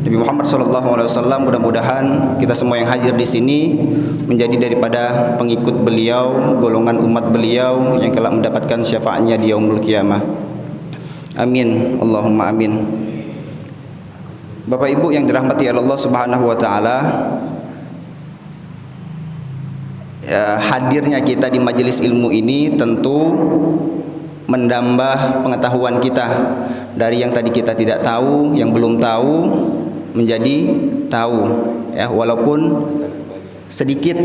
Nabi Muhammad SAW. Mudah-mudahan kita semua yang hadir di sini menjadi daripada pengikut beliau, golongan umat beliau yang kelak mendapatkan syafaatnya di yaumul qiyamah. Amin, Allahumma amin. Bapak Ibu yang dirahmati Allah Subhanahu wa taala, ya, hadirnya kita di majelis ilmu ini tentu menambah pengetahuan kita dari yang tadi kita tidak tahu, yang belum tahu menjadi tahu, ya, walaupun sedikit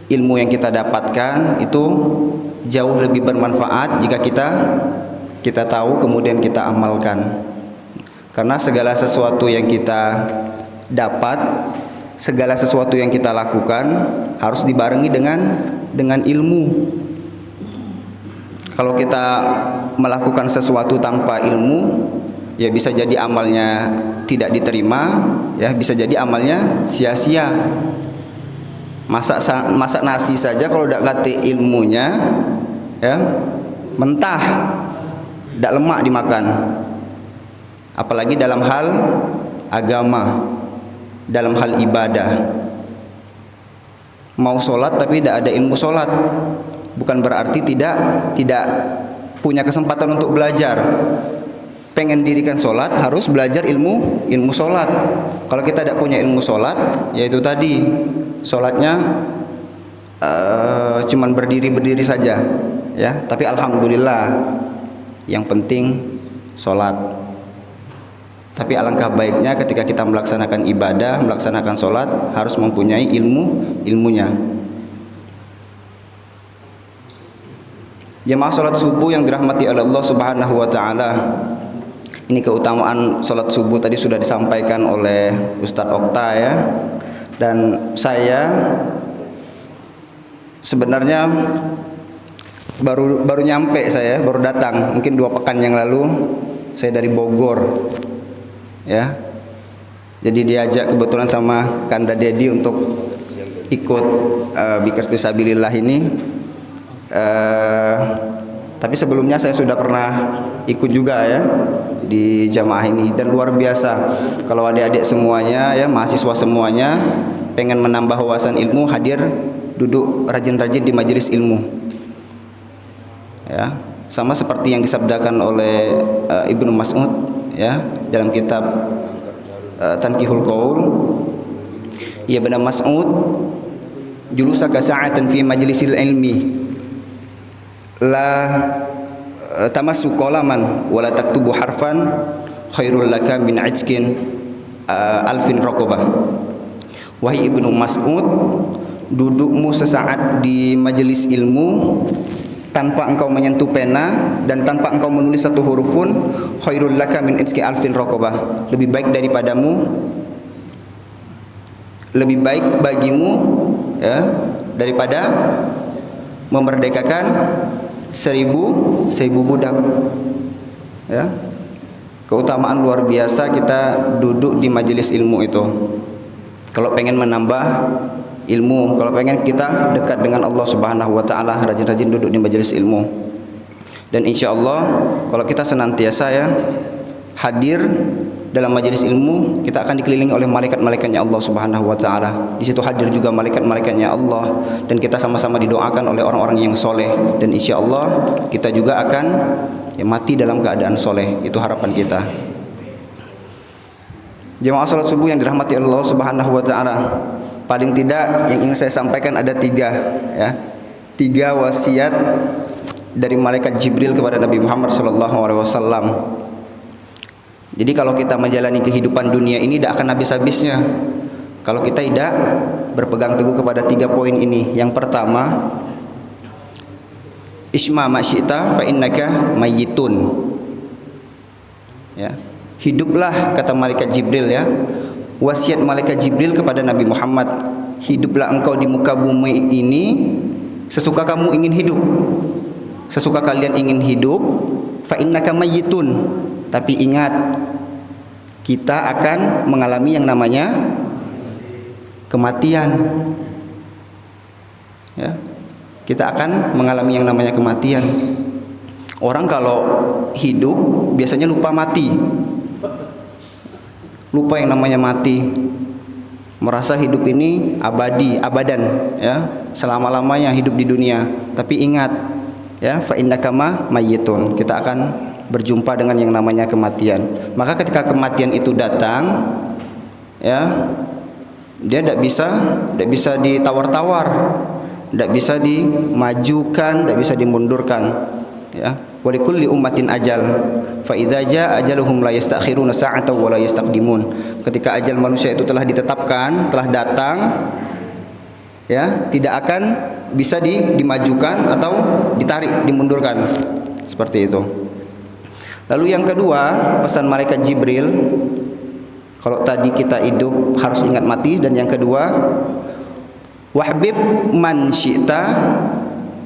ilmu yang kita dapatkan itu jauh lebih bermanfaat jika kita tahu kemudian kita amalkan. Karena segala sesuatu yang kita dapat, segala sesuatu yang kita lakukan harus dibarengi dengan ilmu. Kalau kita melakukan sesuatu tanpa ilmu, ya bisa jadi amalnya tidak diterima, ya bisa jadi amalnya sia-sia. Masak nasi saja kalau tidak ngerti ilmunya, ya mentah, tidak lemak dimakan. Apalagi dalam hal agama, dalam hal ibadah. Mau sholat tapi tidak ada ilmu sholat, bukan berarti tidak punya kesempatan untuk belajar. Pengen dirikan sholat harus belajar ilmu sholat. Kalau kita tidak punya ilmu sholat, yaitu tadi sholatnya cuman berdiri saja, ya. Tapi alhamdulillah, yang penting sholat. Tapi alangkah baiknya ketika kita melaksanakan ibadah, melaksanakan sholat harus mempunyai ilmunya. Jemaah sholat subuh yang dirahmati oleh Allah Subhanahu wa Ta'ala, ini keutamaan sholat subuh tadi sudah disampaikan oleh Ustadz Okta, ya. Dan saya sebenarnya baru nyampe, saya baru datang mungkin 2 pekan yang lalu. Saya dari Bogor, ya. Jadi diajak kebetulan sama Kanda Dedi untuk ikut Bikers Fisabilillah ini. Tapi sebelumnya saya sudah pernah ikut juga, ya, di jamaah ini, dan luar biasa kalau adik-adik semuanya, ya, mahasiswa semuanya pengen menambah wawasan ilmu, hadir duduk rajin-rajin di majelis ilmu, ya. Sama seperti yang disabdakan oleh Ibnu Mas'ud, ya, dalam kitab Tankihul Qaul, ya benar Mas'ud, julusaka sa'atan fi majlisil ilmi la tamassu qalaman wala taktubu harfan khairul laka min ajkin alfin raqabah. Wahai Ibnu Mas'ud, dudukmu sesaat di majelis ilmu tanpa engkau menyentuh pena dan tanpa engkau menulis satu huruf pun, khairul laka min ajkin alfin raqabah, lebih baik daripadamu, lebih baik bagimu, ya, daripada memerdekakan 1000 budak, ya. Keutamaan luar biasa kita duduk di majelis ilmu itu. Kalau pengen menambah ilmu, kalau pengen kita dekat dengan Allah Subhanahu wa Ta'ala, rajin-rajin duduk di majelis ilmu. Dan insya Allah kalau kita senantiasa, ya, hadir dalam majelis ilmu, kita akan dikelilingi oleh malaikat-malaikatnya Allah Subhanahu wa Ta'ala. Di situ hadir juga malaikat-malaikatnya Allah, dan kita sama-sama didoakan oleh orang-orang yang soleh, dan insya Allah kita juga akan, ya, mati dalam keadaan soleh. Itu harapan kita. Jemaah salat subuh yang dirahmati Allah Subhanahu wa Ta'ala, paling tidak yang ingin saya sampaikan ada 3, ya, 3 wasiat dari malaikat Jibril kepada Nabi Muhammad SAW. Jadi kalau kita menjalani kehidupan dunia ini tidak akan habis-habisnya kalau kita tidak berpegang teguh kepada 3 poin ini. Yang pertama, isma ma syi'ta fa innaka mayyitun, ya. Hiduplah, kata malaikat Jibril, ya. Wasiat malaikat Jibril kepada Nabi Muhammad, hiduplah engkau di muka bumi ini sesuka kamu ingin hidup, sesuka kalian ingin hidup, fa innaka mayyitun. Tapi ingat, kita akan mengalami yang namanya kematian, ya. Kita akan mengalami yang namanya kematian. Orang kalau hidup biasanya lupa mati, lupa yang namanya mati, merasa hidup ini abadan, ya, selama-lamanya hidup di dunia. Tapi ingat, ya, fa innaka mayyitun, kita akan berjumpa dengan yang namanya kematian. Maka ketika kematian itu datang, ya, dia tidak bisa ditawar-tawar, tidak bisa dimajukan, tidak bisa dimundurkan, ya. Wa likulli ummatin ajal, fa idza jaa ajaluhum la yastakhiruna sa'atan wa la yastaqdimun. Ketika ajal manusia itu telah ditetapkan, telah datang, ya, tidak akan bisa dimajukan atau ditarik, dimundurkan, seperti itu. Lalu yang kedua, pesan malaikat Jibril, kalau tadi kita hidup harus ingat mati, dan yang kedua, wahbib man syi'ta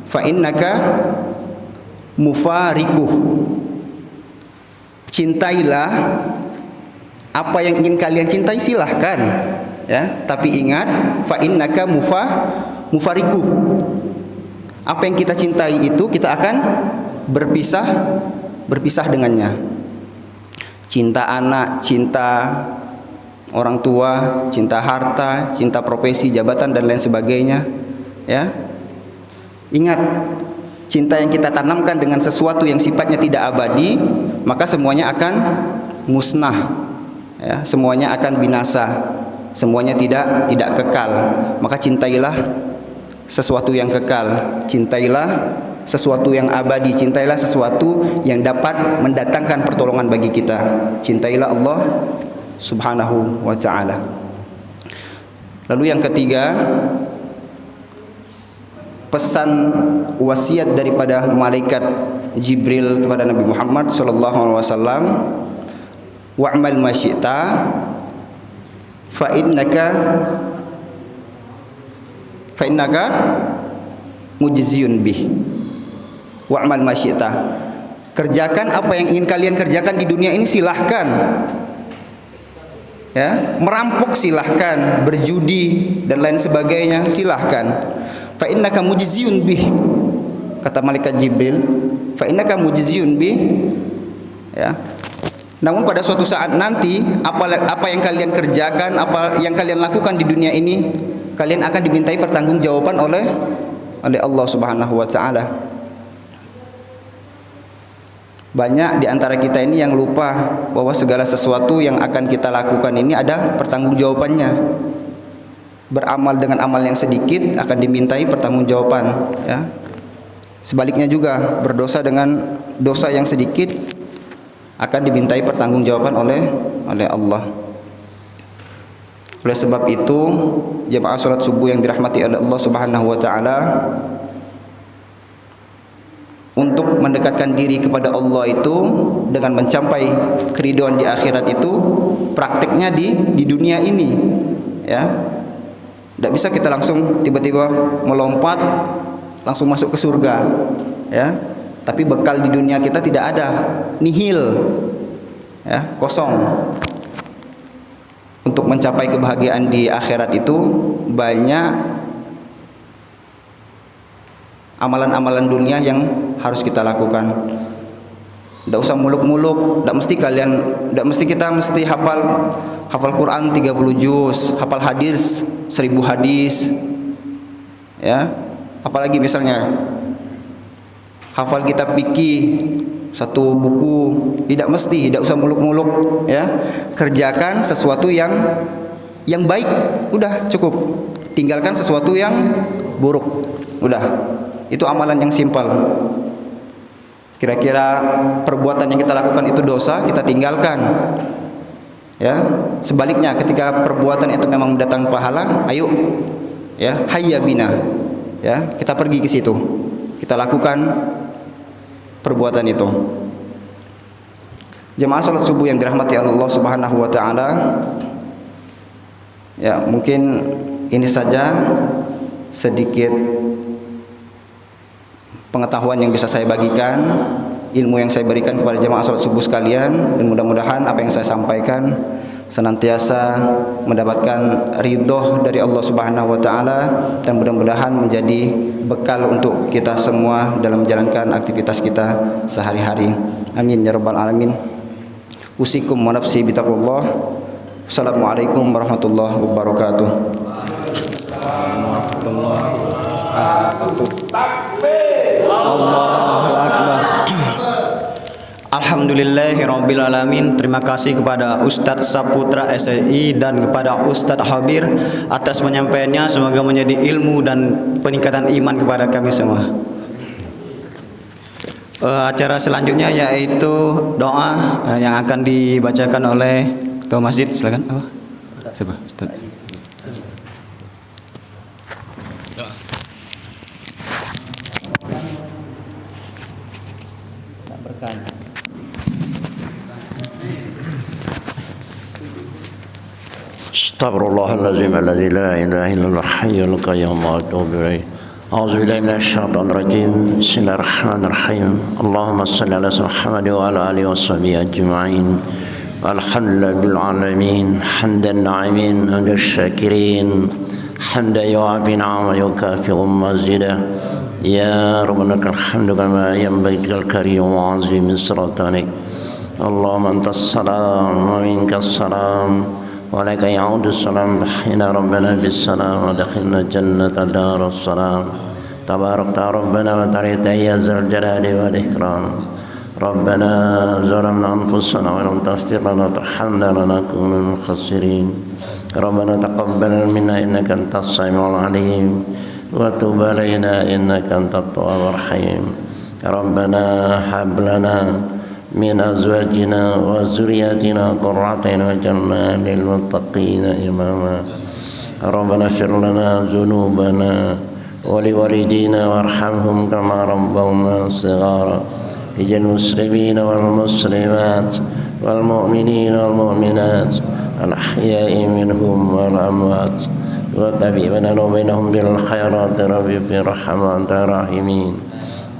fa innaka mufarikuh. Cintailah apa yang ingin kalian cintai, silahkan, ya, tapi ingat, fa innaka mufarikuh. Apa yang kita cintai itu kita akan berpisah dengannya. Cinta anak, cinta orang tua, cinta harta, cinta profesi, jabatan dan lain sebagainya, ya. Ingat, cinta yang kita tanamkan dengan sesuatu yang sifatnya tidak abadi, maka semuanya akan musnah, ya, semuanya akan binasa, semuanya tidak kekal. Maka cintailah sesuatu yang kekal, cintailah sesuatu yang abadi, cintailah sesuatu yang dapat mendatangkan pertolongan bagi kita. Cintailah Allah Subhanahu wa ta'ala. Lalu yang ketiga, pesan wasiat daripada malaikat Jibril kepada Nabi Muhammad sallallahu alaihi wasallam, wa'mal ma syi'ta fa innaka mujziyun bih. Wa'mal ma syi'ta, kerjakan apa yang ingin kalian kerjakan di dunia ini, silahkan, ya, merampok silahkan, berjudi dan lain sebagainya silahkan. Fa innaka mujziyun bih, kata malaikat Jibril, fa innaka mujziyun bih, ya. Namun pada suatu saat nanti apa yang kalian kerjakan, apa yang kalian lakukan di dunia ini, kalian akan dimintai pertanggungjawaban oleh Allah Subhanahu wa ta'ala. Banyak di antara kita ini yang lupa bahwa segala sesuatu yang akan kita lakukan ini ada pertanggungjawabannya. Beramal dengan amal yang sedikit akan dimintai pertanggungjawaban, ya. Sebaliknya juga, berdosa dengan dosa yang sedikit akan dimintai pertanggungjawaban oleh Allah. Oleh sebab itu, jemaah salat subuh yang dirahmati oleh Allah Subhanahu wa ta'ala, untuk mendekatkan diri kepada Allah itu dengan mencapai keridhaan di akhirat itu prakteknya di dunia ini, ya. Tidak bisa kita langsung tiba-tiba melompat langsung masuk ke surga, ya. Tapi bekal di dunia kita tidak ada, nihil, ya, kosong. Untuk mencapai kebahagiaan di akhirat itu banyak amalan-amalan dunia yang harus kita lakukan. Tidak usah muluk-muluk, tidak mesti kita hafal Quran 30 juz, hafal hadis 1000 hadis, ya. Apalagi misalnya hafal kitab fikih 1 buku, tidak mesti, tidak usah muluk-muluk, ya. Kerjakan sesuatu yang baik, udah cukup. Tinggalkan sesuatu yang buruk, udah. Itu amalan yang simpel. Kira-kira perbuatan yang kita lakukan itu dosa, kita tinggalkan, ya. Sebaliknya, ketika perbuatan itu memang mendatangkan pahala, ayo, ya, hayya bina, ya, kita pergi ke situ, kita lakukan perbuatan itu. Jemaah salat subuh yang dirahmati Allah Subhanahu wa ta'ala, ya, mungkin ini saja sedikit pengetahuan yang bisa saya bagikan, ilmu yang saya berikan kepada jemaah salat subuh sekalian, dan mudah-mudahan apa yang saya sampaikan senantiasa mendapatkan ridho dari Allah Subhanahu wa ta'ala, dan mudah-mudahan menjadi bekal untuk kita semua dalam menjalankan aktivitas kita sehari-hari. Amin ya rabbal alamin. Usikum wa nafsi bitaqwallah. Assalamualaikum warahmatullahi wabarakatuh. Allahu Akbar. Alhamdulillahirabbil alamin. Terima kasih kepada Ustadz Saputra SSI dan kepada Ustadz Habir atas penyampaiannya. Semoga menjadi ilmu dan peningkatan iman kepada kami semua. Acara selanjutnya yaitu doa yang akan dibacakan oleh Ketua Masjid. Silakan. Siapa? Ustadz. Astaghfirullahaladzim alladzi la ilaha illallah hayyul qayyum wa atubu ilaih. A'udzu billahi minasyaitonir rajim. Bismillahirrahmanirrahim. Allahumma shalli ala Muhammad wa ala alihi washabihi ajma'in. Alhamdulillahil alamin, hamdan na'imin, hamdan syakirin. حمدا يوافي نعمه ويكافئ مزيدا يا ربنا لك الحمد كما ينبغي لك الكريم وعظيم سلطانك اللهم أنت السلام ومنك السلام ولك يعود السلام حين ربنا بالسلام ودخلنا الجنة دار السلام تبارك ربنا وتعالى يا ذا الجلال والإكرام ربنا ظلمنا أنفسنا وإن تغفر لنا وترحمنا لنكون من الخاسرين ربنا تقبل منا إنك أنت السميع العليم وتب علينا إنك أنت التواب الرحيم ربنا هب لنا من أزواجنا وذرياتنا قرة أعين واجعلنا للمتقين إماما ربنا اغفر لنا ذنوبنا ولوالدينا وارحمهم كما ربونا صغارا في المسلمين والمسلمات والمؤمنين والمؤمنات الأحياء منهم والأموات وتبيبنا وبينهم بالخيرات ربي في رحمة أنت الراحمين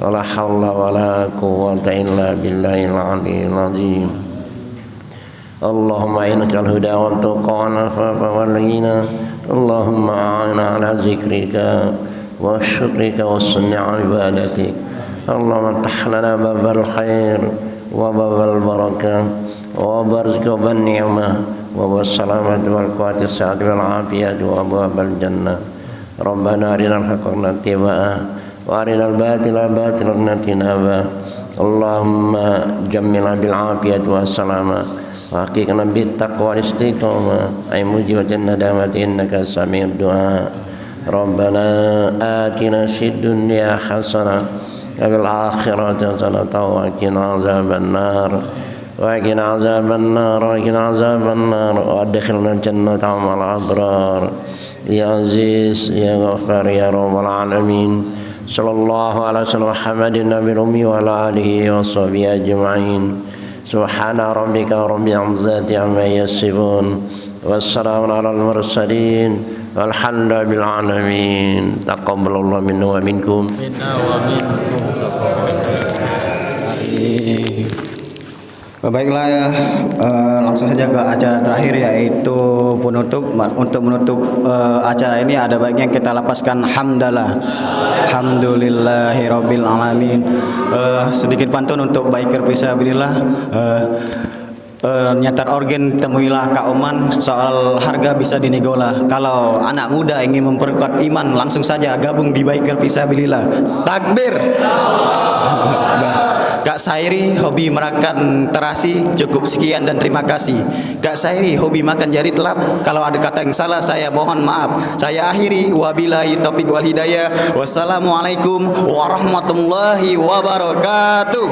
ولا حول ولا قوة إلا بالله العلي العظيم اللهم إنك الهدى والتقى والعفاف والغنى اللهم أعنا على ذكرك وشكرك وحسن عبادتك اللهم افتح لنا باب الخير وباب البركة وباب الرزق والنعمة وباب السلامة والقوة السعة والعافية وأبواب الجنة ربنا أرنا الحق اتباعه وأرنا الباطل باطلا اجتنابه اللهم جملنا بالعافية والسلامة وحققنا بالتقوى والاستقامة أي موجبة الندامة إنك سميع الدعاء ربنا آتنا في الدنيا حسنة وفي الآخرة حسنة وقنا عذاب النار وقنا عذاب النار وقنا عذاب النار وأدخلنا الجنة مع الأبرار يا عزيز يا غفار يا رب العالمين صلى الله على سيدنا محمد النبي الأمي وعلى آله وصحبه أجمعين سبحان ربك رب العزة عما يصفون والسلام على المرسلين والحمد لله بالعالمين تقبل الله منا ومنكم Baiklah langsung saja ke acara terakhir yaitu penutup. Untuk menutup acara ini ada baiknya kita lapaskan hamdalah. Alhamdulillahirabbil alamin. Sedikit pantun untuk biker fisabilillah. Nyatar organ temuilah Kak Oman, soal harga bisa dinegolah. Kalau anak muda ingin memperkuat iman langsung saja gabung di biker fisabilillah. Takbir. Kak Sairi hobi merakan terasi, cukup sekian dan terima kasih. Kak Sairi hobi makan jari telap, kalau ada kata yang salah saya mohon maaf. Saya akhiri wabillahi taufik wal hidayah. Wassalamualaikum warahmatullahi wabarakatuh.